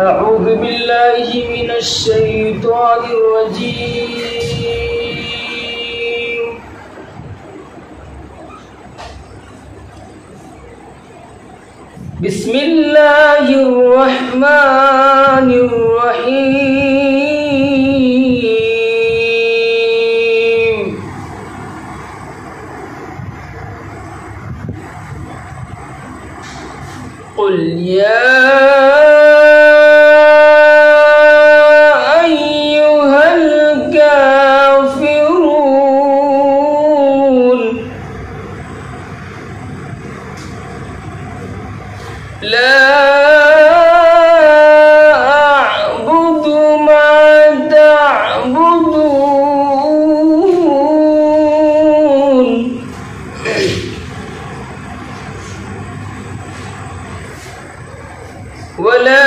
أعوذ بالله من الشيطان الرجيم. بسم الله الرحمن الرحيم. قل يا أيها الكافرون لا أعبد ما تعبدون ولا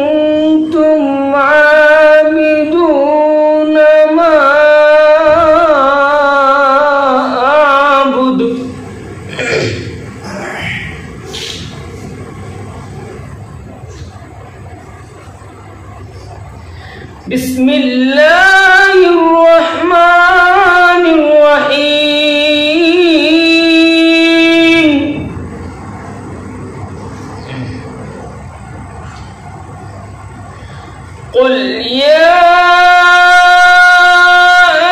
أنتم عابدون ما أعبد بسم الله الرحمن الرحيم. قل يا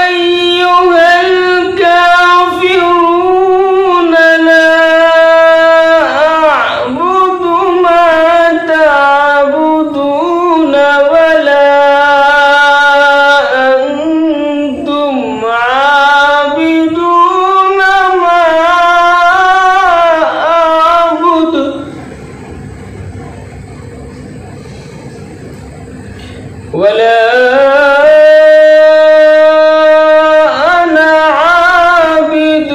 أيها الكافرون لا أعبد ما تعبدون ولا أنتم عابدون ما أعبد ولا أنا عابد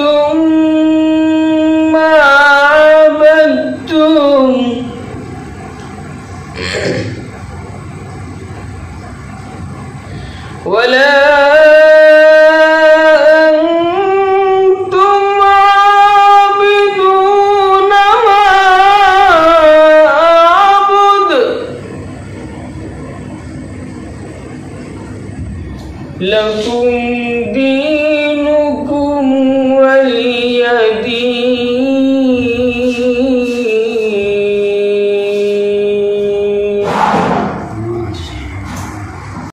ما عبدتم ولا أنتم عابدون ما أعبد لكم دين